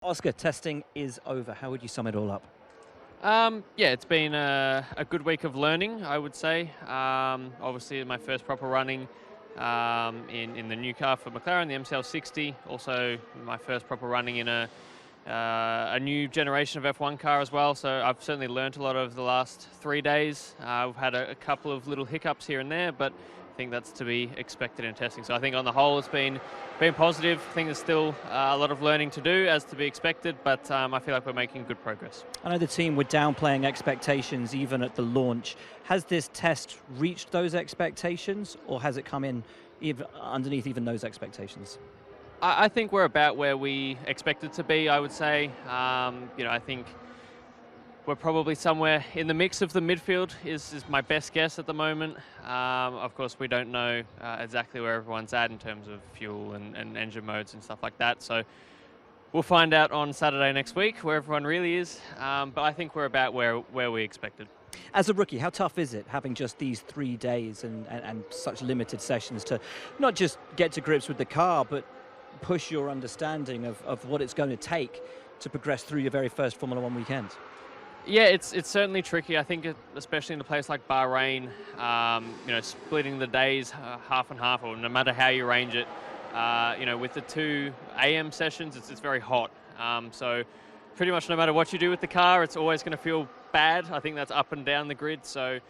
Oscar, testing is over. How would you sum it all up? Yeah, it's been a good week of learning, I would say. Obviously, my first proper running in the new car for McLaren, the MCL60. Also, my first proper running in a new generation of F1 car as well. So I've certainly learnt a lot over the last 3 days. We've had a couple of little hiccups here and there, but I think that's to be expected in testing. So I think on the whole it's been positive. I think there's still a lot of learning to do as to be expected, but I feel like we're making good progress. I know the team were downplaying expectations even at the launch. Has this test reached those expectations, or has it come in even underneath even those expectations? I think we're about where we expected to be, I would say. I think we're probably somewhere in the mix of the midfield is my best guess at the moment. Of course, we don't know exactly where everyone's at in terms of fuel and engine modes and stuff like that. So we'll find out on Saturday next week where everyone really is. But I think we're about where we expected. As a rookie, how tough is it having just these 3 days and such limited sessions to not just get to grips with the car, but push your understanding of what it's going to take to progress through your very first Formula One weekend? Yeah, it's certainly tricky. I think, especially in a place like Bahrain, splitting the days half and half, or no matter how you arrange it, with the 2 AM sessions, it's very hot. So pretty much no matter what you do with the car, it's always going to feel bad. I think that's up and down the grid. So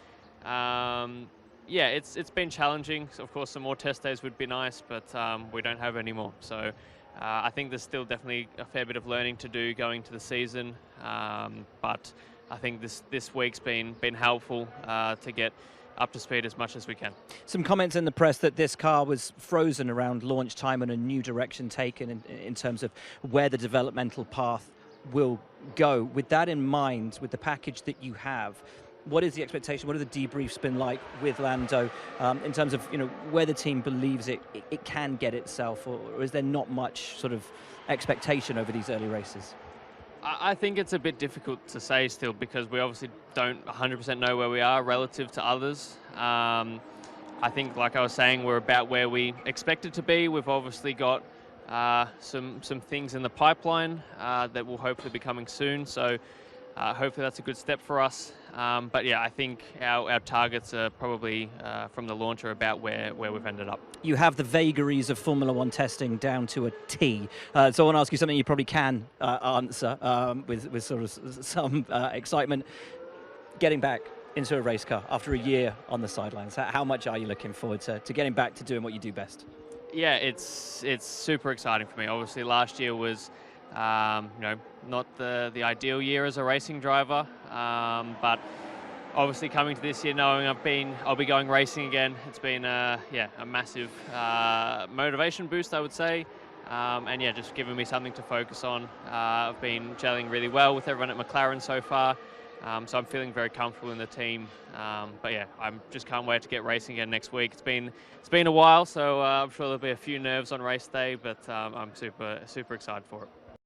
it's been challenging. So of course, some more test days would be nice, but we don't have any more. So I think there's still definitely a fair bit of learning to do going to the season, but I think this week's been helpful to get up to speed as much as we can. Some comments in the press that this car was frozen around launch time and a new direction taken in terms of where the developmental path will go. With that in mind, with the package that you have, what is the expectation? What have the debriefs been like with Lando in terms of where the team believes it can get itself, or is there not much sort of expectation over these early races? I think it's a bit difficult to say still, because we obviously don't 100% know where we are relative to others. I think, like I was saying, we're about where we expected to be. We've obviously got some things in the pipeline that will hopefully be coming soon. So hopefully that's a good step for us. But yeah, I think our targets are probably from the launch are about where we've ended up. You have the vagaries of Formula One testing down to a T. So I want to ask you something you probably can answer with sort of some excitement. Getting back into a race car after a year on the sidelines, how much are you looking forward to getting back to doing what you do best? Yeah, it's super exciting for me. Obviously, last year was not the ideal year as a racing driver, but obviously coming to this year knowing I'll be going racing again, it's been a massive motivation boost, I would say, and yeah, just giving me something to focus on. I've been gelling really well with everyone at McLaren so far, so I'm feeling very comfortable in the team. But yeah, I just can't wait to get racing again next week. It's been a while, so I'm sure there'll be a few nerves on race day, but I'm super excited for it.